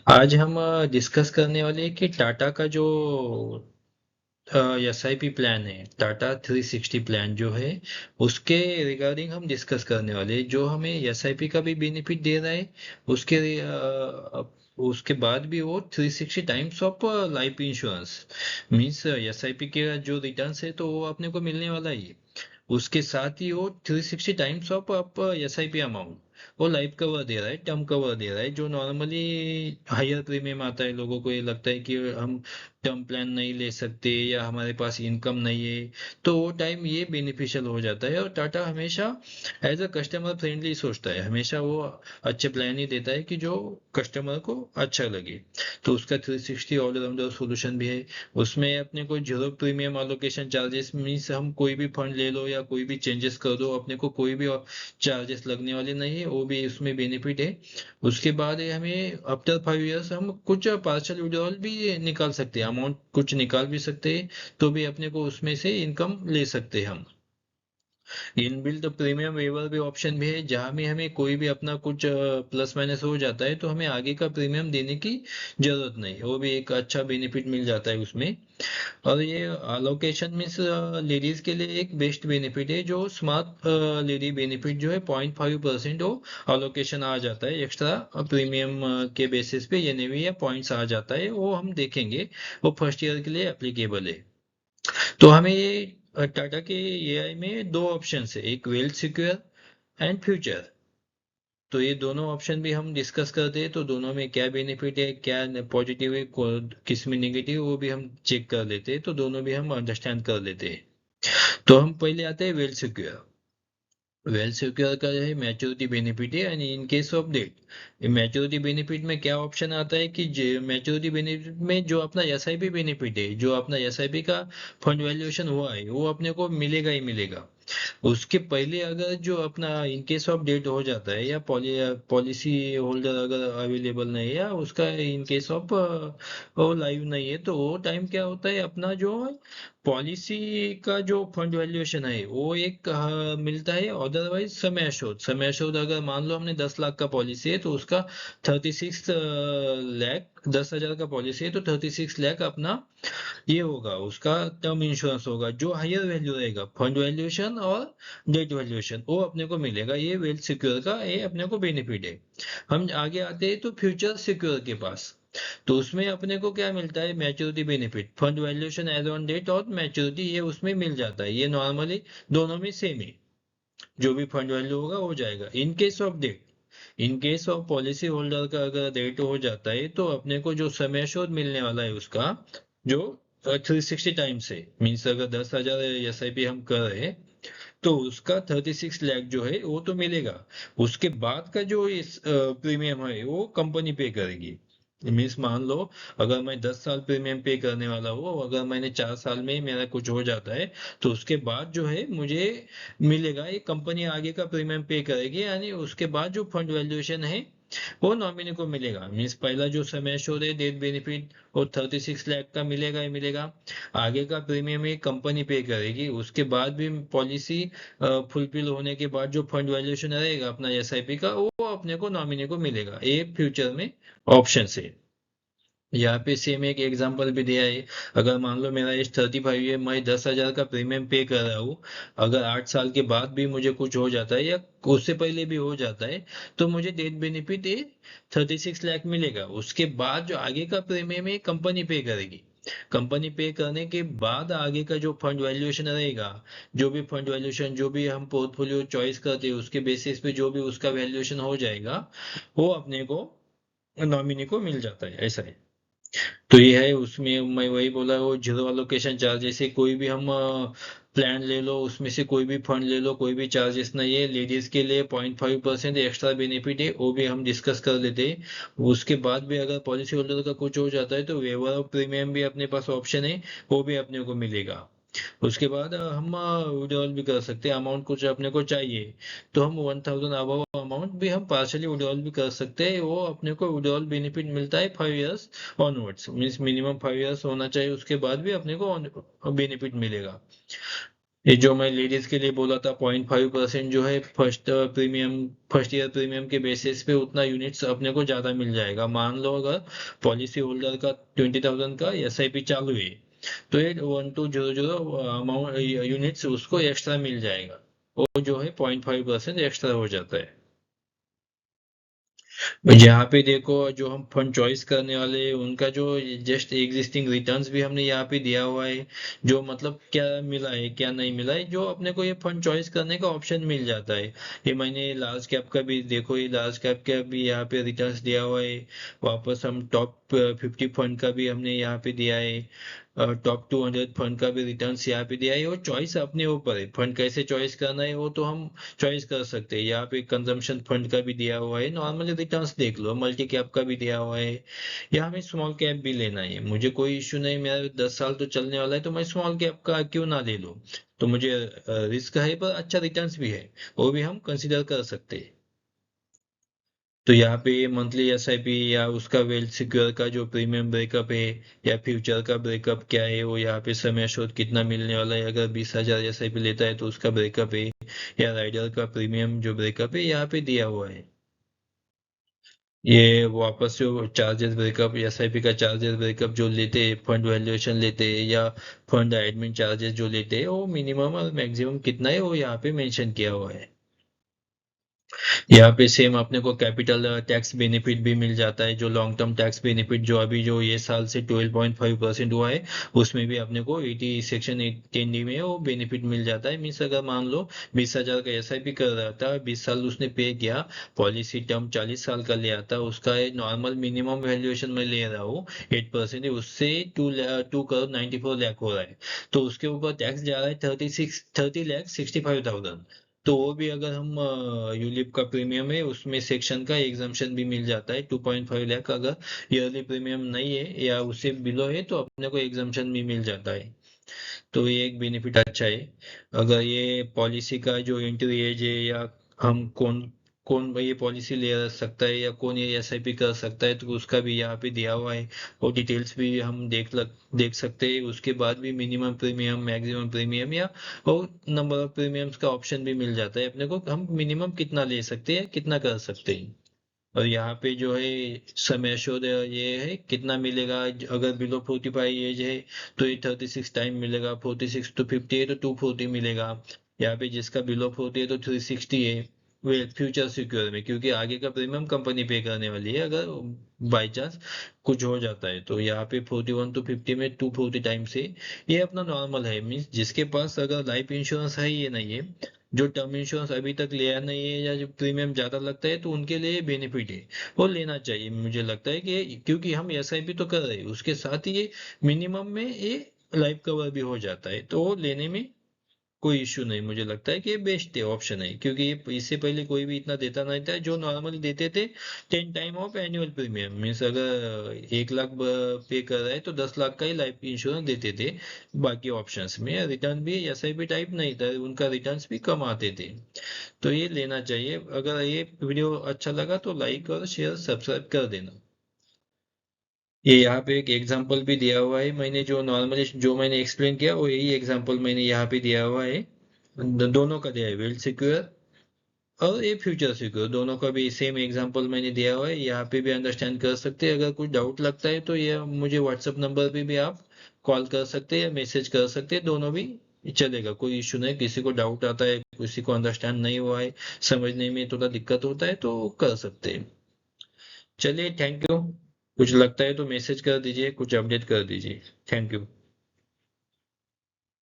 आज हम डिस्कस करने वाले हैं कि टाटा का जो एसआईपी प्लान है, टाटा 360 प्लान जो है, उसके रिगार्डिंग हम डिस्कस करने वाले हैं। जो हमें एसआईपी का भी बेनिफिट दे रहा है, उसके उसके बाद भी वो 360 times of life insurance means SIP के जो रिटर्न्स है तो वो अपने को मिलने वाला ही है। उसके साथ ही वो 360 टाइम्स ऑफ आप एसआईपी अमाउंट वो लाइफ कवर दे रहा है, टर्म कवर दे रहा है। जो नॉर्मली हायर प्रीमियम आता है, लोगों को ये लगता है कि हम टर्म प्लान नहीं ले सकते या हमारे पास इनकम नहीं है, तो वो टाइम ये बेनिफिशियल हो जाता है। और टाटा हमेशा एज अ कस्टमर फ्रेंडली सोचता है, हमेशा वो अच्छे प्लान ही देता है कि जो कस्टमर को अच्छा लगे। तो उसका 360 ऑलराउंडर सोल्यूशन भी है। उसमें अपने को zero premium allocation charges means हम कोई भी फंड ले लो या कोई भी चेंजेस कर दो, अपने को कोई भी चार्जेस लगने वाले नहीं है, वो भी उसमें बेनिफिट है। उसके बाद है हमें आफ्टर 5 इयर्स हम कुछ पार्शियल विड्रॉल भी निकाल सकते हैं, अमाउंट कुछ निकाल भी सकते हैं, तो भी अपने को उसमें से इनकम ले सकते हैं हम। इनबिल्ट प्रीमियम वेवर भी ऑप्शन भी है, जहां में हमें कोई भी अपना कुछ प्लस माइनस हो जाता है तो हमें आगे का प्रीमियम देने की जरूरत नहीं, वो भी एक अच्छा बेनिफिट मिल जाता है उसमें। और ये अलोकेशन मीन्स लेडीज के लिए एक बेस्ट बेनिफिट है, जो स्मार्ट लेडी बेनिफिट जो है 0.5% वो अलोकेशन आ जाता है एक्स्ट्रा प्रीमियम के बेसिस पे, ये नहीं या पॉइंट्स आ जाता है, वो हम देखेंगे। वो फर्स्ट ईयर के लिए एप्लीकेबल है। तो हमें ये टाटा के एआई में दो ऑप्शन है, एक वेल्थ सिक्योर एंड फ्यूचर। तो ये दोनों ऑप्शन भी हम डिस्कस करते हैं, तो दोनों में क्या बेनिफिट है, क्या पॉजिटिव है, किस में नेगेटिव, वो भी हम चेक कर लेते हैं, तो दोनों भी हम अंडरस्टैंड कर लेते हैं। तो हम पहले आते हैं वेल सिक्योर। वेल सिक्योर का जो है मैच्योरिटी बेनिफिट है, यानी in case of death. Maturity benefit में क्या ऑप्शन आता है कि मैच्योरिटी बेनिफिट में जो अपना एसआईपी बेनिफिट है, जो अपना एसआईपी का फंड वैल्यूएशन हुआ है, वो अपने को मिलेगा ही मिलेगा। उसके पहले अगर जो अपना इन केस ऑफ डेट हो जाता है या पॉलिसी होल्डर अगर अवेलेबल नहीं है या उसका इन केस ऑफ वो लाइव नहीं है, तो वो टाइम क्या होता है, अपना जो पॉलिसी का जो फंड वैल्यूएशन है वो एक मिलता है। अदरवाइज समय शोध अगर मान लो हमने 10 लाख का पॉलिसी है तो उसका 36 लाख, 10,000 का पॉलिसी है तो 36 लाख अपना ये होगा, उसका टर्म इंश्योरेंस होगा। जो हायर वैल्यू रहेगा फंड वैल्यूएशन और डेट वैल्यूएशन वो अपने को मिलेगा। ये वेल्थ सिक्योर का ये अपने को बेनिफिट है। हम आगे आते हैं तो फ्यूचर सिक्योर के पास। तो उसमें अपने को क्या मिलता है, maturity benefit, fund valuation as on date और मैच्योरिटी ये उसमें मिल जाता है। ये नॉर्मली दोनों में सेम है, जो भी फंड वैल्यू होगा हो जाएगा। In case of death, in case of policy holder का अगर डेट हो जाता है तो अपने को जो समय शोध मिलने वाला है उसका, जो 360 टाइम्स है, मीन्स अगर 10,000 एसआईपी हम कर रहे हैं तो उसका 36 लाख जो है वो तो मिलेगा। उसके बाद का जो इस प्रीमियम है वो कंपनी पे करेगी। मीन्स मान लो अगर मैं 10 साल प्रीमियम पे करने वाला हूँ, अगर मैंने 4 साल में ही मेरा कुछ हो जाता है तो उसके बाद जो है मुझे मिलेगा, ये कंपनी आगे का प्रीमियम पे करेगी, यानी उसके बाद जो फंड वैल्यूएशन है वो नॉमिनी को मिलेगा। मीन्स पहला जो समय शोध है डेथ बेनिफिट वो 36 लाख का मिलेगा ही मिलेगा। आगे का प्रीमियम ये कंपनी पे करेगी, उसके बाद भी पॉलिसी फुलफिल होने के बाद जो फंड वैल्यूएशन रहेगा अपना एसआईपी का वो अपने को नॉमिनी को मिलेगा। ये फ्यूचर में ऑप्शन है। यहाँ पे सेम एक एग्जांपल भी दिया है। अगर मान लो मेरा एज 35 है, मैं 10,000 का प्रीमियम पे कर रहा हूँ, अगर 8 साल के बाद भी मुझे कुछ हो जाता है या उससे पहले भी हो जाता है तो मुझे डेथ बेनिफिट ये 36 लाख मिलेगा। उसके बाद जो आगे का प्रीमियम है कंपनी पे करेगी। कंपनी पे करने के बाद आगे का जो फंड वैल्यूएशन रहेगा, जो भी फंड वैल्यूएशन जो भी हम पोर्टफोलियो चॉइस करते हैं उसके बेसिस पे जो भी उसका वैल्यूएशन हो जाएगा वो अपने को नॉमिनी को मिल जाता है, ऐसा है। तो ये है उसमें मैं वही बोला, वो जीरो अलोकेशन चार्ज, जैसे कोई भी हम प्लान ले लो उसमें से कोई भी फंड ले लो कोई भी चार्जेस नहीं है। लेडीज के लिए 0.5% एक्स्ट्रा बेनिफिट है, वो भी हम डिस्कस कर लेते हैं। उसके बाद भी अगर पॉलिसी होल्डर का कुछ हो जाता है तो वेवर ऑफ प्रीमियम भी अपने पास ऑप्शन है, वो भी अपने को मिलेगा। उसके बाद हम विड्रॉल भी कर सकते हैं, अमाउंट कुछ अपने को चाहिए तो हम 1,000 अबव अमाउंट भी हम पार्शली विड्रॉल भी कर सकते हैं। वो अपने को विड्रॉल बेनिफिट मिलता है 5 years onwards, means minimum 5 years होना चाहिए, उसके बाद भी अपने को बेनिफिट मिलेगा। ये जो मैं लेडीज के लिए बोला था 0.5% जो है फर्स्ट ईयर प्रीमियम के बेसिस पे उतना यूनिट्स अपने को ज्यादा मिल जाएगा। मान लो अगर पॉलिसी होल्डर का 20,000 का एसआईपी चालू है, तो ये 1200 अमाउंट यूनिट्स उसको एक्स्ट्रा मिल जाएगा। वो जो है 0.5% एक्स्ट्रा हो जाता है। यहाँ पे देखो, जो हम फंड चॉइस करने वाले हैं, उनका जो जस्ट एग्जिस्टिंग रिटर्न्स भी हमने यहाँ पे दिया हुआ है। जो मतलब क्या मिला है क्या नहीं मिला है, जो अपने को ये फंड चॉइस करने का ऑप्शन मिल जाता है। ये मैंने लार्ज कैप का भी देखो, ये लार्ज कैप का भी यहाँ पे रिटर्न्स दिया हुआ है। वापस हम टॉप 50 फंड का भी हमने यहाँ पे दिया है। टॉप 200 फंड का भी रिटर्न्स यहाँ पे दिया है। और चॉइस अपने ऊपर है, फंड कैसे चॉइस करना है वो तो हम चॉइस कर सकते हैं। यहाँ पे कंजम्पशन फंड का भी दिया हुआ है, नॉर्मली रिटर्न्स देख लो, मल्टी कैप का भी दिया हुआ है। या हमें स्मॉल कैप भी लेना है, मुझे कोई इश्यू नहीं, मेरा 10 साल तो चलने वाला है, तो मैं स्मॉल कैप का क्यों ना ले लूँ। तो मुझे रिस्क है पर अच्छा रिटर्न्स भी है, वो भी हम कंसिडर कर सकते हैं। तो यहाँ पे मंथली एसआईपी या उसका वेल्थ सिक्योर का जो प्रीमियम ब्रेकअप है, या फ्यूचर का ब्रेकअप क्या है, वो यहाँ पे समय शोध कितना मिलने वाला है, अगर 20,000 एसआईपी लेता है तो उसका ब्रेकअप है, या राइडर का प्रीमियम जो ब्रेकअप है यहाँ पे दिया हुआ है। ये वापस जो चार्जेस ब्रेकअप, एसआईपी का चार्जेस ब्रेकअप जो लेते हैं, फंड वैल्यूएशन लेते हैं या फंड एडमिन चार्जेस जो लेते हैं, वो मिनिमम और मैक्सिमम कितना है वो यहाँ पे मेंशन किया हुआ है। यहाँ पे सेम अपने को कैपिटल टैक्स बेनिफिट भी मिल जाता है, जो लॉन्ग टर्म टैक्स बेनिफिट जो अभी जो ये साल से 12.5% हुआ है, उसमें भी अपने को 80 सेक्शन 10D में वो बेनिफिट मिल जाता है। मीन्स अगर मान लो 20,000 का एसआईपी कर रहा था, 20 साल उसने पे किया, पॉलिसी टर्म 40 साल का लिया था, उसका नॉर्मल मिनिमम वैल्यूएशन में ले रहा हूँ 8%, उससे 2 करोड़ 94 लाख हो रहा है। तो उसके ऊपर टैक्स जा रहा है 30 लाख 65,000। तो वो भी अगर हम यूलिप का प्रीमियम है उसमें सेक्शन का एग्जाम्पशन भी मिल जाता है 2.5 लाख। अगर ईयरली प्रीमियम नहीं है या उससे बिलो है तो अपने को एग्जाम्पशन भी मिल जाता है। तो ये एक बेनिफिट अच्छा है। अगर ये पॉलिसी का जो एंट्री एज है, या हम कौन कौन ये पॉलिसी ले सकता है या कौन ये एसआईपी कर सकता है, तो उसका भी यहाँ पे दिया हुआ है। और डिटेल्स भी हम देख सकते हैं। उसके बाद भी मिनिमम प्रीमियम, मैक्सिमम प्रीमियम, या और नंबर ऑफ प्रीमियम्स का ऑप्शन भी मिल जाता है अपने को, हम मिनिमम कितना ले सकते हैं कितना कर सकते हैं। और यहाँ पे जो है समय शोध ये है कितना मिलेगा, अगर बिलो 45 एज है तो ये 36 टाइम मिलेगा, 46 टू 50 है तो 240 मिलेगा। यहाँ पे जिसका बिलो 40 है तो 360 है। वे फ्यूचर सिक्योर में, क्योंकि आगे का प्रीमियम कंपनी पे करने वाली है अगर बाई चांस कुछ हो जाता है। तो यहाँ पे 41 to 50 में 240 टाइम से ये अपना नॉर्मल है। मीन्स जिसके पास अगर लाइफ इंश्योरेंस है, ये नहीं है, जो टर्म इंश्योरेंस अभी तक लिया नहीं है या जो प्रीमियम ज्यादा लगता है, तो उनके लिए बेनिफिट है, वो लेना चाहिए। मुझे लगता है कि क्योंकि हम एसआईपी तो कर रहे हैं, उसके साथ ही ये मिनिमम में ये लाइफ कवर भी हो जाता है, तो वो लेने में कोई इश्यू नहीं। मुझे लगता है कि ये बेस्ट है, ऑप्शन है, क्योंकि ये इससे पहले कोई भी इतना देता नहीं था। जो नॉर्मली देते थे 10 time of annual premium, means अगर 1 लाख पे कर रहा है तो 10 लाख का ही लाइफ इंश्योरेंस देते थे। बाकी ऑप्शंस में रिटर्न भी एसआईपी टाइप नहीं था, उनका रिटर्न्स भी कम आते थे। तो ये लेना चाहिए। अगर ये वीडियो अच्छा लगा तो लाइक और शेयर सब्सक्राइब कर देना। ये यहाँ पे एक एग्जांपल भी दिया हुआ है, मैंने जो नॉर्मली जो मैंने एक्सप्लेन किया वो यही एग्जांपल मैंने यहाँ पे दिया हुआ है। दोनों का दिया है, वेल्थ सिक्योर और ये फ्यूचर सिक्योर, दोनों का भी सेम एग्जांपल मैंने दिया हुआ है। यहाँ पे भी अंडरस्टैंड कर सकते हैं। अगर कुछ डाउट लगता है तो ये मुझे व्हाट्सएप नंबर पे भी आप कॉल कर सकते हैं या मैसेज कर सकते हैं, दोनों भी चलेगा, कोई इश्यू नहीं। किसी को डाउट आता है, किसी को अंडरस्टैंड नहीं हुआ है, समझने में थोड़ा दिक्कत होता है, तो कर सकते हैं। चलिए, थैंक यू। कुछ लगता है तो मैसेज कर दीजिए, कुछ अपडेट कर दीजिए। Thank you.